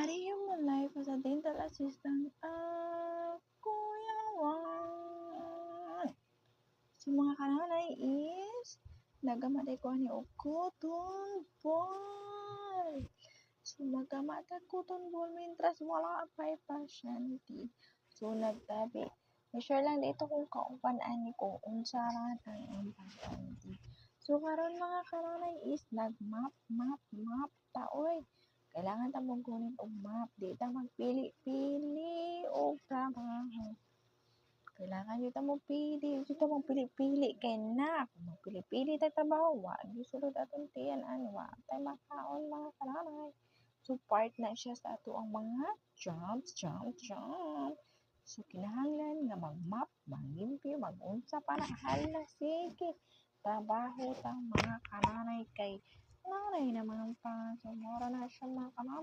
Value my life as a dental assistant. Kuya Juan. So mga kananay is nagamatay ko ni og cotton ball. So nagamatay cotton ball mientras wala pa'y pasyente. So nagtabi. I-share lang dito kung kaupan-an ni kung unsa ra ang pasyente. So karon mga kananay is nag-map ta oy. Kailangan ta mong kunin og map. Di ta magpili-pili og trabaho. Kailangan nyo ta mong pili. Dito mong pili-pili. Kaya na, kung magpili-pili tayo trabaho, wag nyo sulod atong tiyan. Wag tayo makaon mga kananay. So, part na siya sa ato ang mga jumps. So, kinahanglan nga mag-map, mag-limpyo, mag-unsa para hala. Sige, trabaho ta mga kananay kay nanay naman pa. So, mora na siya mga kananay.